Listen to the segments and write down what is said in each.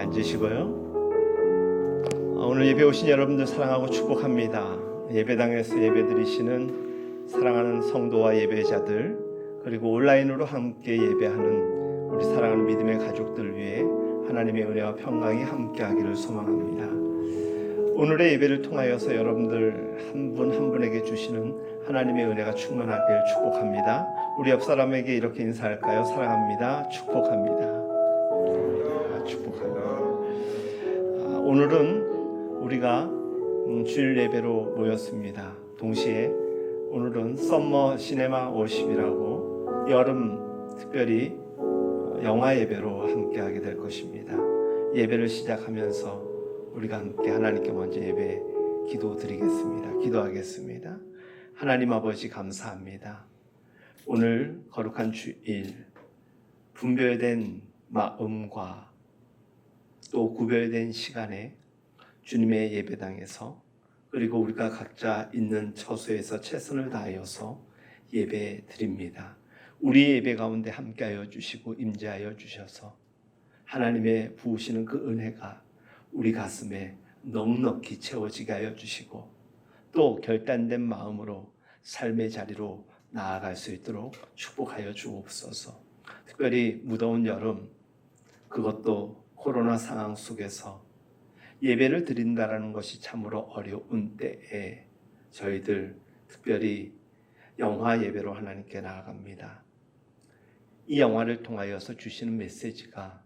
앉으시고요. 오늘 예배 오신 여러분들 사랑하고 축복합니다. 예배당에서 예배드리시는 사랑하는 성도와 예배자들, 그리고 온라인으로 함께 예배하는 우리 사랑하는 믿음의 가족들 위해 하나님의 은혜와 평강이 함께하기를 소망합니다. 오늘의 예배를 통하여서 여러분들 한 분 한 분에게 주시는 하나님의 은혜가 충만하길 축복합니다. 우리 옆 사람에게 이렇게 인사할까요? 사랑합니다. 축복합니다. 축복합니다. 오늘은 우리가 주일 예배로 모였습니다. 동시에 오늘은 썸머 시네마 워십이라고 여름 특별히 영화 예배로 함께하게 될 것입니다. 예배를 시작하면서 우리가 함께 하나님께 먼저 예배 기도드리겠습니다. 기도하겠습니다. 하나님 아버지 감사합니다. 오늘 거룩한 주일 분별된 마음과 또 구별된 시간에 주님의 예배당에서 그리고 우리가 각자 있는 처소에서 최선을 다하여서 예배 드립니다. 우리 예배 가운데 함께하여 주시고 임재하여 주셔서 하나님의 부으시는 그 은혜가 우리 가슴에 넉넉히 채워지게 하여 주시고 또 결단된 마음으로 삶의 자리로 나아갈 수 있도록 축복하여 주옵소서. 특별히 무더운 여름, 그것도 코로나 상황 속에서 예배를 드린다라는 것이 참으로 어려운 때에 저희들 특별히 영화 예배로 하나님께 나아갑니다. 이 영화를 통하여서 주시는 메시지가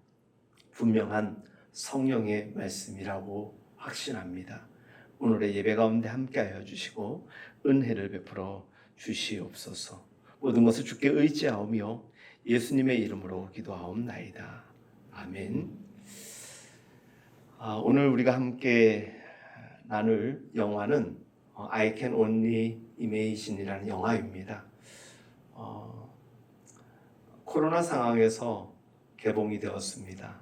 분명한 성령의 말씀이라고 확신합니다. 오늘의 예배 가운데 함께하여 주시고 은혜를 베풀어 주시옵소서. 모든 것을 주께 의지하오며 예수님의 이름으로 기도하옵나이다. 아멘. 오늘 우리가 함께 나눌 영화는 I Can Only Imagine이라는 영화입니다. 코로나 상황에서 개봉이 되었습니다.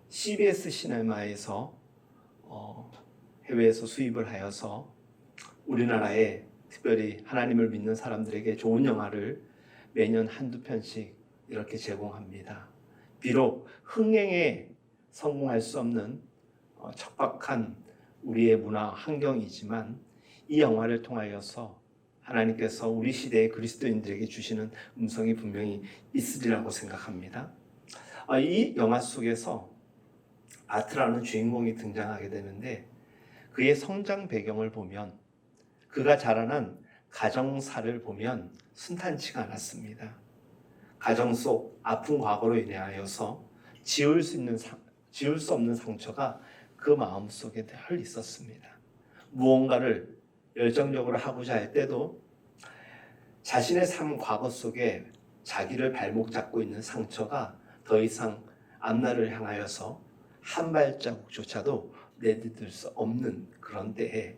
CBS 시네마에서 해외에서 수입을 하여서 우리나라에 특별히 하나님을 믿는 사람들에게 좋은 영화를 매년 한두 편씩 이렇게 제공합니다. 비록 흥행에 성공할 수 없는 척박한 우리의 문화 환경이지만 이 영화를 통하여서 하나님께서 우리 시대의 그리스도인들에게 주시는 음성이 분명히 있으리라고 생각합니다. 이 영화 속에서 바트라는 주인공이 등장하게 되는데 그의 성장 배경을 보면 그가 자라난 가정사를 보면 순탄치가 않았습니다. 가정 속 아픈 과거로 인하여서 지울 수 없는 상처가 그 마음속에 늘 있었습니다. 무언가를 열정적으로 하고자 할 때도 자신의 삶 과거 속에 자기를 발목 잡고 있는 상처가 더 이상 앞날을 향하여서 한 발자국조차도 내디딜 수 없는 그런 때에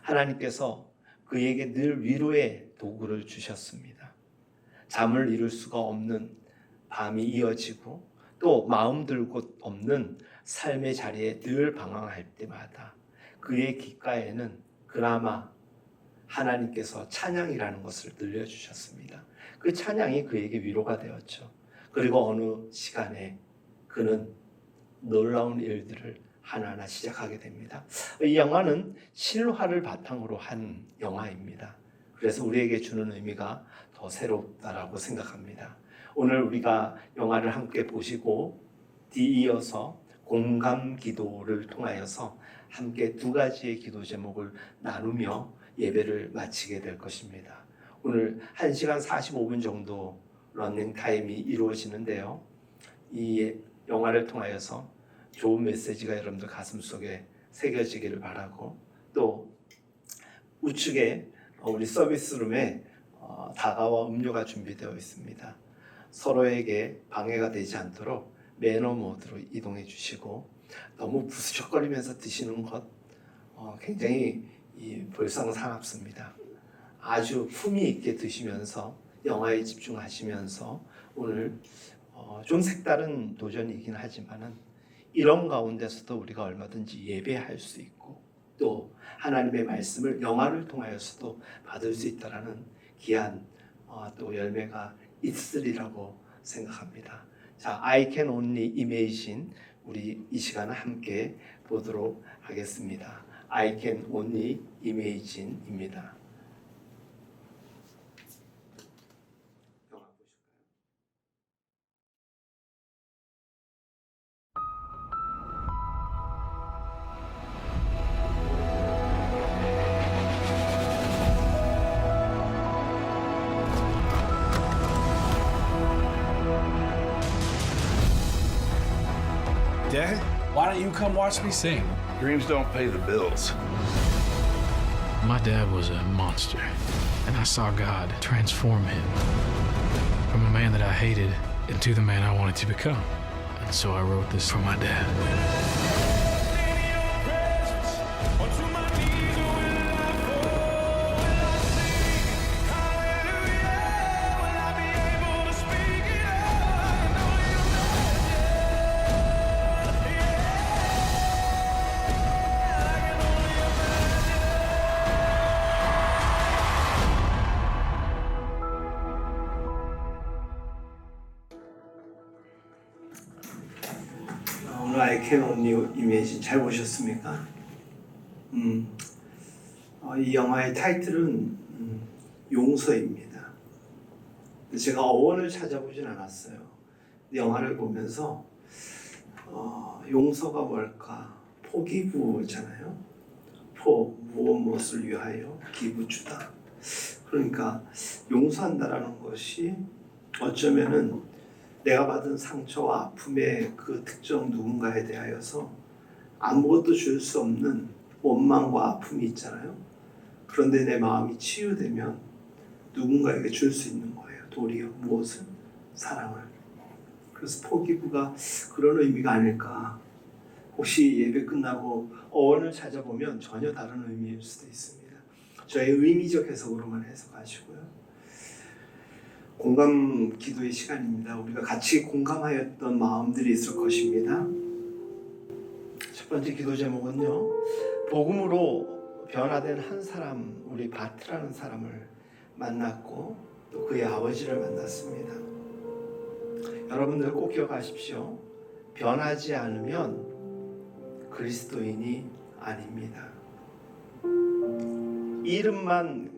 하나님께서 그에게 늘 위로의 도구를 주셨습니다. 잠을 이룰 수가 없는 밤이 이어지고 또 마음 들 곳 없는 삶의 자리에 늘 방황할 때마다 그의 귓가에는 그나마 하나님께서 찬양이라는 것을 들려주셨습니다. 그 찬양이 그에게 위로가 되었죠. 그리고 어느 시간에 그는 놀라운 일들을 하나하나 시작하게 됩니다. 이 영화는 실화를 바탕으로 한 영화입니다. 그래서 우리에게 주는 의미가 더 새롭다라고 생각합니다. 오늘 우리가 영화를 함께 보시고 뒤이어서 공감 기도를 통하여서 함께 두 가지의 기도 제목을 나누며 예배를 마치게 될 것입니다. 오늘 1시간 45분 정도 러닝 타임이 이루어지는데요. 이 영화를 통하여서 좋은 메시지가 여러분들 가슴속에 새겨지기를 바라고 또 우측에 우리 서비스룸에 다가와 음료가 준비되어 있습니다. 서로에게 방해가 되지 않도록 매너 모드로 이동해 주시고 너무 부스적거리면서 드시는 것 굉장히 볼상사납습니다. 아주 품위 있게 드시면서 영화에 집중하시면서 오늘 좀 색다른 도전이긴 하지만은 이런 가운데서도 우리가 얼마든지 예배할 수 있고 또 하나님의 말씀을 영화를 통하여서도 받을 수 있다라는 귀한 또 열매가 있으리라고 생각합니다. 자, I Can Only Imagine 우리 이 시간을 함께 보도록 하겠습니다. I can only imagine입니다. Dad, why don't you come watch me sing? Dreams don't pay the bills. My dad was a monster, and I saw God transform him from a man that I hated into the man I wanted to become. And so I wrote this for my dad. 오늘 I can only imagine 잘 보셨습니까? 이 영화의 타이틀은 용서입니다. 제가 어원을 찾아보진 않았어요. 영화를 보면서 용서가 뭘까? 포기부잖아요. 무엇을 위하여 기부 주다. 그러니까 용서한다라는 것이 어쩌면은 내가 받은 상처와 아픔의 그 특정 누군가에 대하여서 아무것도 줄 수 없는 원망과 아픔이 있잖아요. 그런데 내 마음이 치유되면 누군가에게 줄 수 있는 거예요. 도리어 무엇을? 사랑을. 그래서 포기부가 그런 의미가 아닐까. 혹시 예배 끝나고 어원을 찾아보면 전혀 다른 의미일 수도 있습니다. 저의 의미적 해석으로만 해석하시고요. 공감 기도의 시간입니다. 우리가 같이 공감하였던 마음들이 있을 것입니다. 첫 번째 기도 제목은요. 복음으로 변화된 한 사람, 우리 바트라는 사람을 만났고 또 그의 아버지를 만났습니다. 여러분들 꼭 기억하십시오. 변하지 않으면 그리스도인이 아닙니다. 이름만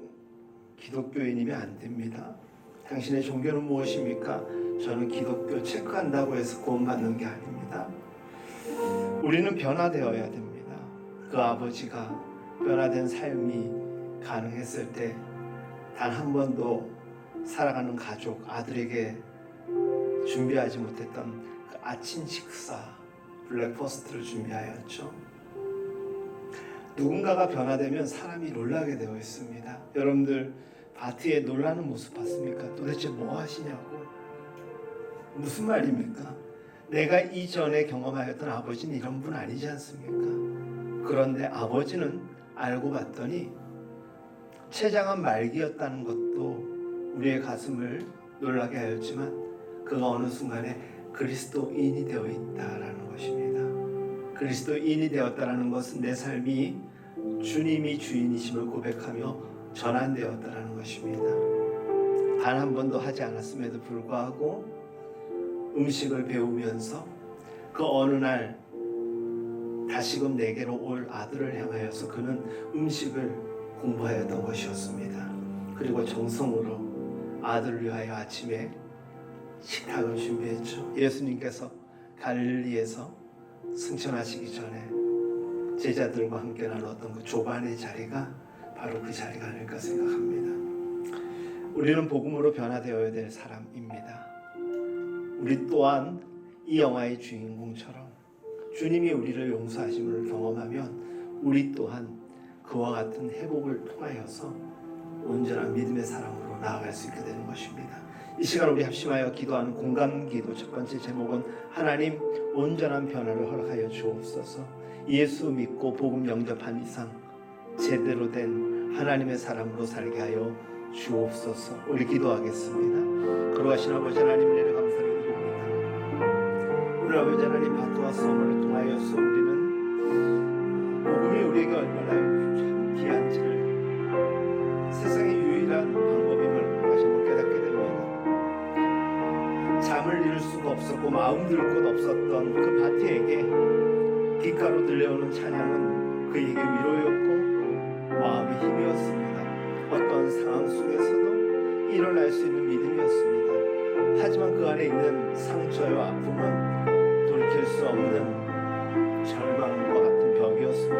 기독교인이면 안 됩니다. 당신의 종교는 무엇입니까? 저는 기독교 체크한다고 해서 구원받는 게 아닙니다. 우리는 변화되어야 됩니다. 그 아버지가 변화된 삶이 가능했을 때 단 한 번도 사랑하는 가족, 아들에게 준비하지 못했던 그 아침 식사, 블랙퍼스트를 준비하였죠. 누군가가 변화되면 사람이 놀라게 되어 있습니다. 여러분들 바트에 놀라는 모습 봤습니까? 도대체 뭐 하시냐고. 무슨 말입니까? 내가 이전에 경험하였던 아버지는 이런 분 아니지 않습니까? 그런데 아버지는 알고 봤더니 채장한 말기였다는 것도 우리의 가슴을 놀라게 하였지만 그가 어느 순간에 그리스도인이 되어 있다라는 것입니다. 그리스도인이 되었다라는 것은 내 삶이 주님이 주인이심을 고백하며 전환되었다라는 것입니다. 단 한 번도 하지 않았음에도 불구하고 음식을 배우면서 그 어느 날 다시금 내게로 올 아들을 향하여서 그는 음식을 공부하였던 것이었습니다. 그리고 정성으로 아들을 위하여 아침에 식탁을 준비했죠. 예수님께서 갈릴리에서 승천하시기 전에 제자들과 함께 나눴던 그 조반의 자리가 바로 그 자리가 아닐까 생각합니다. 우리는 복음으로 변화되어야 될 사람입니다. 우리 또한 이 영화의 주인공처럼 주님이 우리를 용서하심을 경험하면 우리 또한 그와 같은 회복을 통하여서 온전한 믿음의 사람으로 나아갈 수 있게 되는 것입니다. 이 시간 우리 합심하여 기도하는 공감기도 첫 번째 제목은 하나님 온전한 변화를 허락하여 주옵소서. 예수 믿고 복음 영접한 이상 제대로 된 하나님의 사람으로 살게 하여 주옵소서. 우리 기도하겠습니다. 거룩하신 아버지 하나님 은혜를 감사를 드립니다. 오늘 아버지 하나님 바트와 소문을 통하여서 우리는 복음이 우리에게 얼마나 참 귀한지를 세상의 유일한 방법임을 다시 한번 깨닫게 됩니다. 잠을 이룰 수가 없었고 마음 들 곳 없었던 그 바트에게 귓가로 들려오는 찬양은 그에게 위로였고 마음의 힘이었습니다. 어떤 상황 속에서도 일어날 수 있는 믿음이었습니다. 하지만 그 안에 있는 상처와 아픔은 돌이킬 수 없는 절망과 같은 벽이었습니다.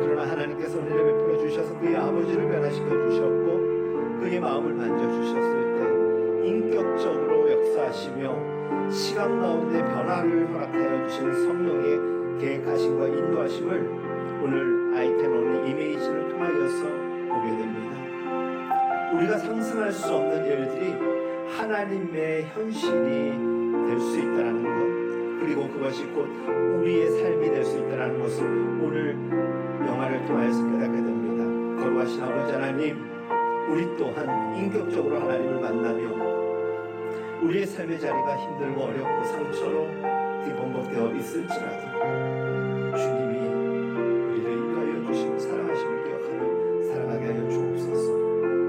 그러나 하나님께서 은혜를 베풀어 주셔서 그의 아버지를 변화시켜 주셨고 그의 마음을 만져주셨을 때 인격적으로 역사하시며 시간 가운데 변화를 허락하여 주신 성령의 계획하심과 인도하심을 오늘 I Can Only Imagine을 통하여서 보게 됩니다. 우리가 상상할 수 없는 일들이 하나님의 현실이 될 수 있다는 것, 그리고 그것이 곧 우리의 삶이 될 수 있다는 것을 오늘 영화를 통하여서 깨닫게 됩니다. 거룩하신 아버지 하나님, 우리 또한 인격적으로 하나님을 만나며 우리의 삶의 자리가 힘들고 어렵고 상처로 뒤범벅되어 있을지라도 주님이 우리를 인도하여 주시고 사랑하심을 기억하며 살아가게 하여 주옵소서.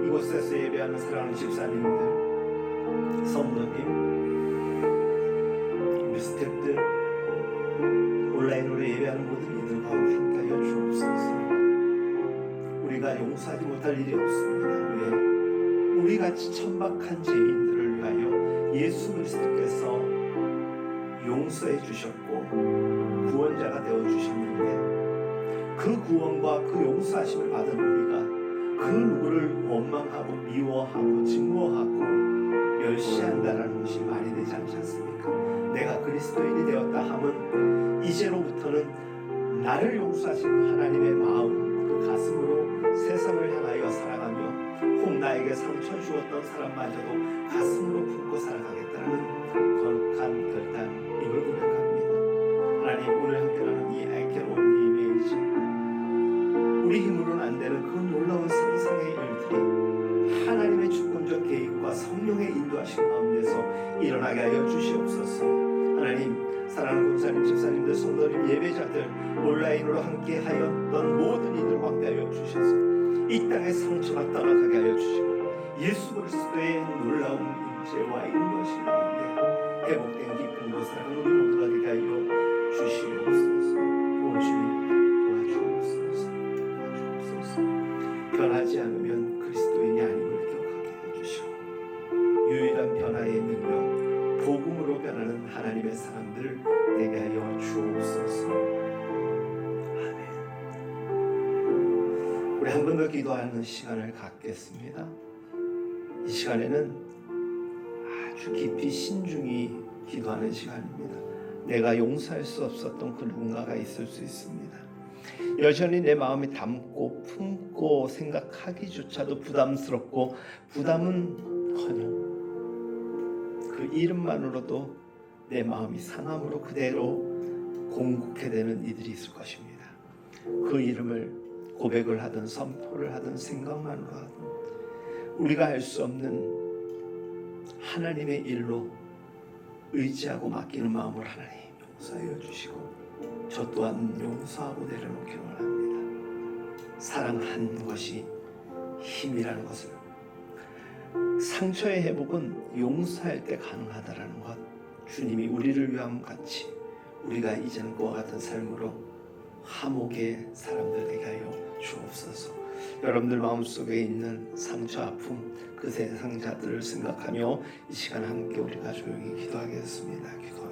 이곳에서 예배하는 사랑하는 집사님들, 성도님, 우리 스태프들, 온라인으로 예배하는 모든 이들과 함께하여 주옵소서. 우리가 용서하지 못할 일이 없습니다. 왜? 우리같이 천박한 죄인들을 위하여 예수 그리스도께서 용서해 주셨고 구원자가 되어 주셨는데 그 구원과 그 용서하심을 받은 우리가 그 누구를 원망하고 미워하고 증오하고 멸시한다라는 것이 말이 되지 않지 않습니까? 내가 그리스도인이 되었다 함은 이제로부터는 나를 용서하신 그 하나님의 마음, 그 가슴으로 세상을 향하여 살아가며 혹 나에게 상처 주었던 사람마저도 가슴으로 품고 살아가겠다는 거룩한 결단임을 고백합니다. 하나님, 오늘 함께하는 이 I Can Only Imagine, 우리 힘으로는 안 되는 그 놀라운 상상의 일들이 하나님의 주권적 계획과 성령의 인도하심 가운데서 일어나게 하여 주시옵소서. 하나님, 사랑하는 권사님, 집사님들, 성도님, 예배자들, 온라인으로 함께 하였던 모든 이들과 함께하여 주셔서 이 땅의 상처가 떠나가게 하여 주시고 예수 그리스도의 놀라운 임재와 인도하심 가운데 회복된 기쁜 곳을 우리 모두가 되게 하여 주시옵소서. 오 주님, 도와주옵소서. 변하지 않으면 그리스도인이 아님을 기억하게 해주시고 유일한 변화의 능력, 복음으로 변하는 하나님의 사람들 되게 하여 주옵소서. 우리 한 번 더 기도하는 시간을 갖겠습니다. 이 시간에는 아주 깊이 신중히 기도하는 시간입니다. 내가 용서할 수 없었던 그 누군가가 있을 수 있습니다. 여전히 내 마음이 담고 품고 생각하기조차도 부담스럽고 부담은커녕 그 이름만으로도 내 마음이 상함으로 그대로 공곡해 되는 이들이 있을 것입니다. 그 이름을 고백을 하든 선포를 하든 생각만으로 하든 우리가 할 수 없는 하나님의 일로 의지하고 맡기는 마음을 하나님 용서하여 주시고 저 또한 용서하고 내려놓기를 원합니다. 사랑한 것이 힘이라는 것을, 상처의 회복은 용서할 때 가능하다라는 것, 주님이 우리를 위함 같이 우리가 이제는 그와 같은 삶으로 화목의 사람들 되게 하여 주옵소서. 여러분들 마음속에 있는 상처, 아픔, 그 세상자들을 생각하며 이 시간 함께 우리가 조용히 기도하겠습니다. 기도합니다.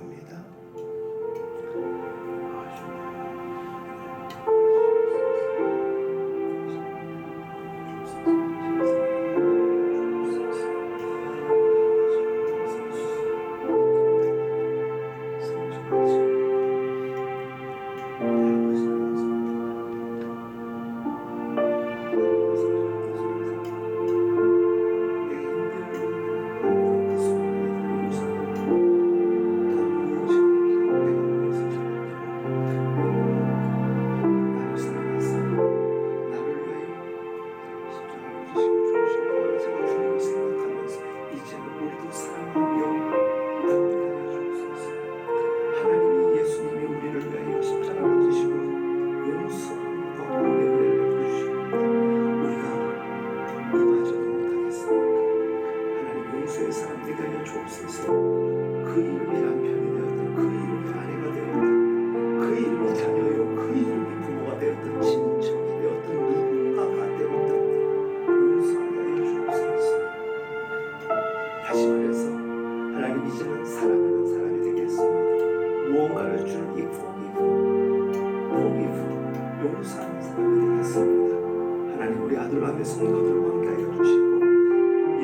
가르쳐주는 이 포기후 용서하는 사람이 되겠습니다. 하나님 우리 아들과 성도들과 함께하여 주시고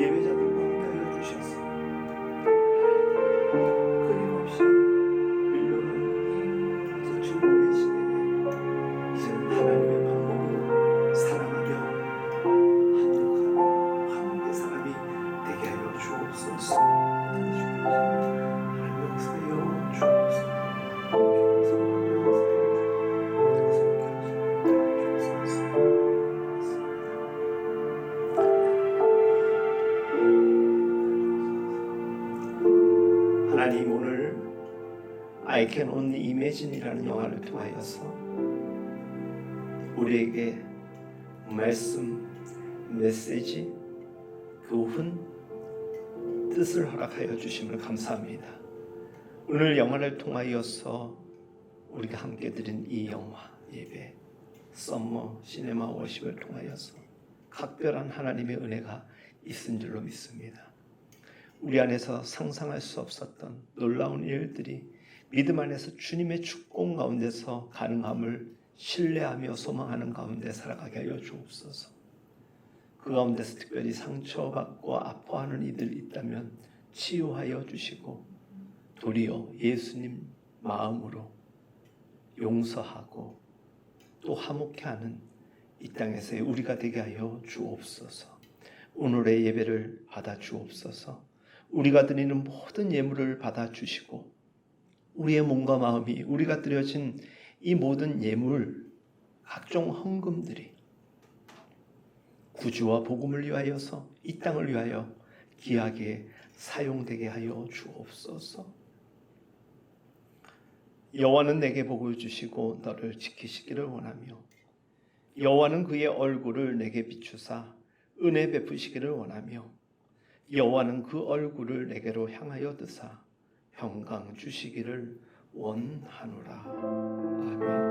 예배자들과 함께하여 주셔서 끊임없이 밀려오는 이 중국의 시대에 이제는 하나님의 방법으로 사랑하며 합력하며 화목의 사람이 되게 하여 주옵소서. 하나님 역사여 주옵소서. 하나님 오늘 I Can Only Imagine이라는 영화를 통하여서 우리에게 말씀, 메시지, 교훈, 뜻을 허락하여 주심을 감사합니다. 오늘 영화를 통하여서 우리가 함께 드린 이 영화 예배 썸머 시네마 워십을 통하여서 각별한 하나님의 은혜가 있은 줄로 믿습니다. 우리 안에서 상상할 수 없었던 놀라운 일들이 믿음 안에서 주님의 축복 가운데서 가능함을 신뢰하며 소망하는 가운데 살아가게 하여 주옵소서. 그 가운데서 특별히 상처받고 아파하는 이들이 있다면 치유하여 주시고 도리어 예수님 마음으로 용서하고 또 화목케 하는 이 땅에서의 우리가 되게 하여 주옵소서. 오늘의 예배를 받아 주옵소서. 우리가 드리는 모든 예물을 받아 주시고 우리의 몸과 마음이 우리가 드려진 이 모든 예물 각종 헌금들이 구주와 복음을 위하여서 이 땅을 위하여 귀하게 사용되게 하여 주옵소서. 여호와는 내게 복을 주시고 너를 지키시기를 원하며 여호와는 그의 얼굴을 내게 비추사 은혜 베푸시기를 원하며 여호와는 그 얼굴을 내게로 향하여 드사 평강 주시기를 원하노라. 아멘.